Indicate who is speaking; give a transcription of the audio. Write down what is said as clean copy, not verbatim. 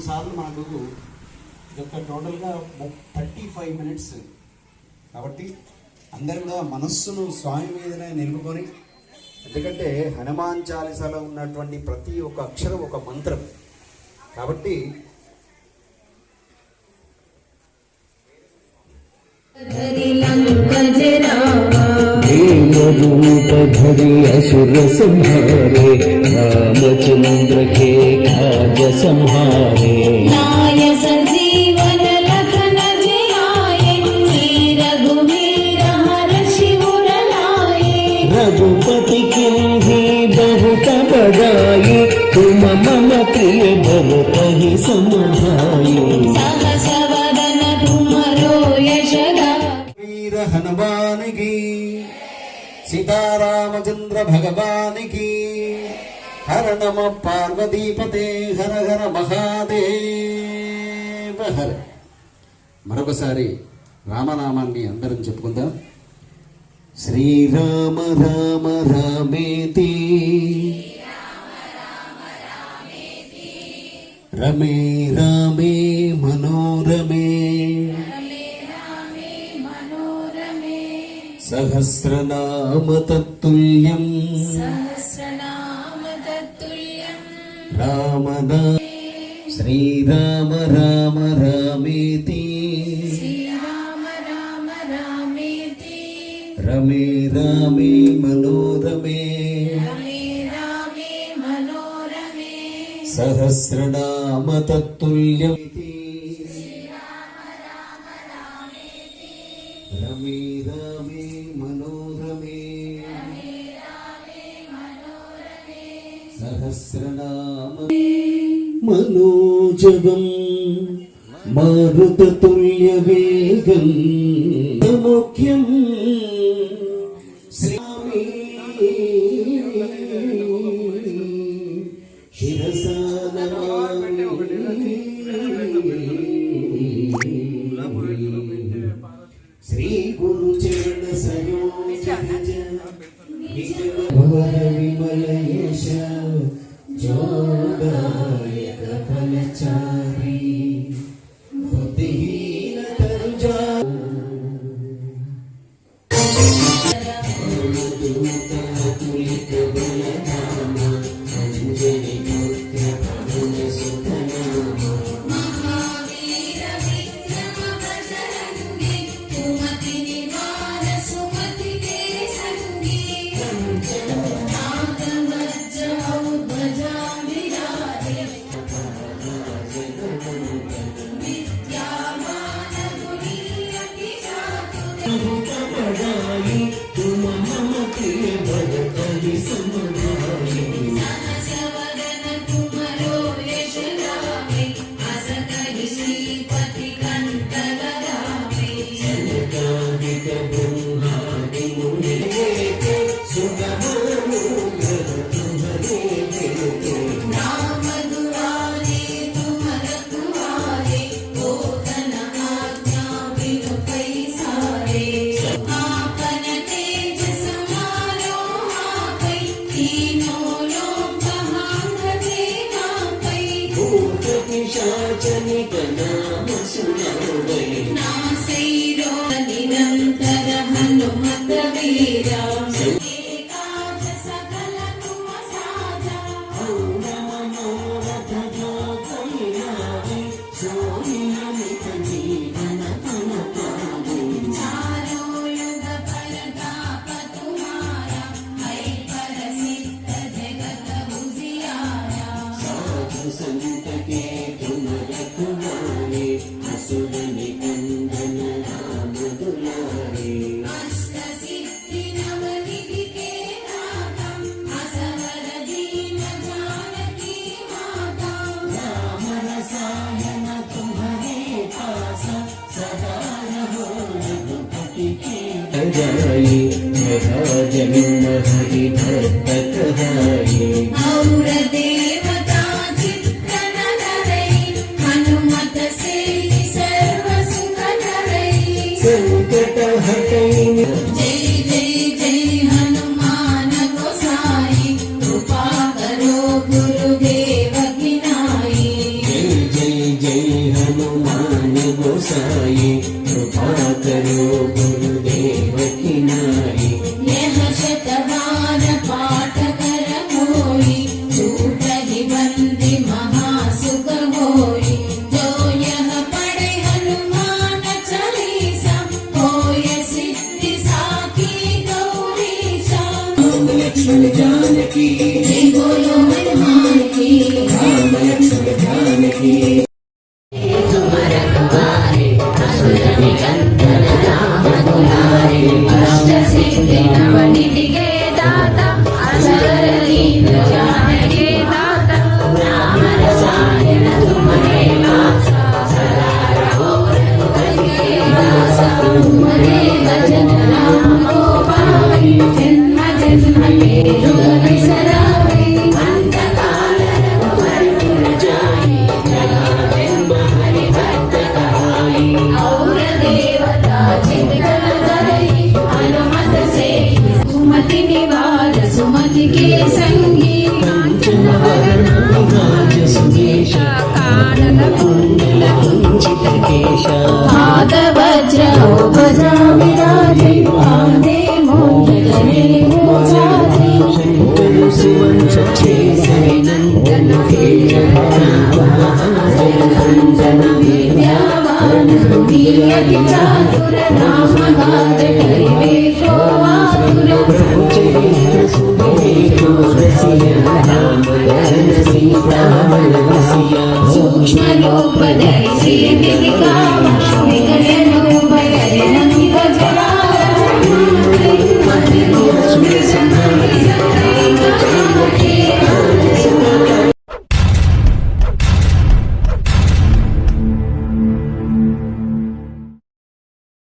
Speaker 1: సార్లు మనకు యొక్క టోటల్గా 35 minutes. కాబట్టి అందరూ కూడా మనస్సును స్వామి మీదనే నిలుపుకొని, ఎందుకంటే హనుమాన్ చాలీసాలో ఉన్నటువంటి ప్రతి ఒక్క అక్షరం ఒక మంత్రం. కాబట్టి
Speaker 2: धरी असुर संहारे रामचंद्र के काज संहारे
Speaker 3: संजीवन लखन जियाए रघुवीर हर्षि उर लाए
Speaker 2: रघुपति किन्ही बहुत बड़ाई तुम मम प्रिय भरत ही समभाई
Speaker 3: सहस वदन तुम्हारो यश
Speaker 1: वीर हनुमान की सीतारामचंद्र भगवान की हर नम पार्वतीपते हर हर మహాదేవ హర. మరొకసారి రామనామాన్ని అందరం చెప్పుకుందాం. శ్రీరామ రామ రామేతి రమే రామే మనోరమే సహస్రనామ తత్తుల్యం రామనా శ్రీరామ రామ రామేతి రమే రామే మనోరమే సహస్రనామ తత్తుల్యం రమే రామే మనోరమే సహస్రనామ మనోజవం మారుతతుల్య వేగం ముఖ్యం శ్రీరామే శిరసా నమామి శ్రీ గురు చరణ సయోజ విమలయేశ జోదాయక ఫలచారి బుద్ధిహీన తరుజా
Speaker 3: निरंतर हनुमत वीरा
Speaker 2: संत के तुम रखवारे असुर निकंदन राम दुलारे
Speaker 3: अष्ट सिद्धि नवनिधि के दाता असवर दीन जानकी माता
Speaker 2: राम रसायन तुम्हारे पास सदा रहो रघुपति के जाई जन्म हरि भक्त कहाई
Speaker 3: और देवता चित्तन धरई हनुमत से सर्व सुख धरई
Speaker 2: संकट हटई
Speaker 3: जय जय जय हनुमान गोसाई कृपा करो गुरुदेव की नाई
Speaker 2: जय जय साई कृपा करो गुरुदेव की नाई
Speaker 3: यह शतवार पाठ कर होई झूठ ही बंदी महासुख होई जो यह पढ़े हनुमान चालीसा होय सिद्धि साखी गौरीशा।
Speaker 2: राम लक्ष्मण जानकी
Speaker 3: जय बोलो हनुमान की।
Speaker 2: राम लक्ष्मण जानकी
Speaker 3: अष्ट सिद्धि नवनिधि के दाता असवर दीन जानके दाता राम रसायन तुम्हारे पासा सदा रहो रघुपति के दासा। तुम्हारे भजन राम को पाई जन्म जन्म के दुख बिसराई अंत काल रघुवर जाई जगा जन्म हरि भक्त कहाई। और देवता चित्तन धरई हनुमत से सुमति निवार सुमति के संगी
Speaker 2: कांचन वरण विराज सुकेश कानन कुंडल कुंचित केश
Speaker 3: हाथ वज्र ध्वजा विराजे आने मोहि जने मोचाते।
Speaker 2: शंकर सुवन सचेसरि नंदन तेज भंजन
Speaker 3: विद्यावान वीर्यति चातुर राम घात करिबे को आतुर।
Speaker 2: चरित्र सुबेशो रसिया राम भजन सीता बल बसिया
Speaker 3: सूक्ष्म रूप धरि सिद्धि दिखावा विकट रूप धरि लंक जरावा।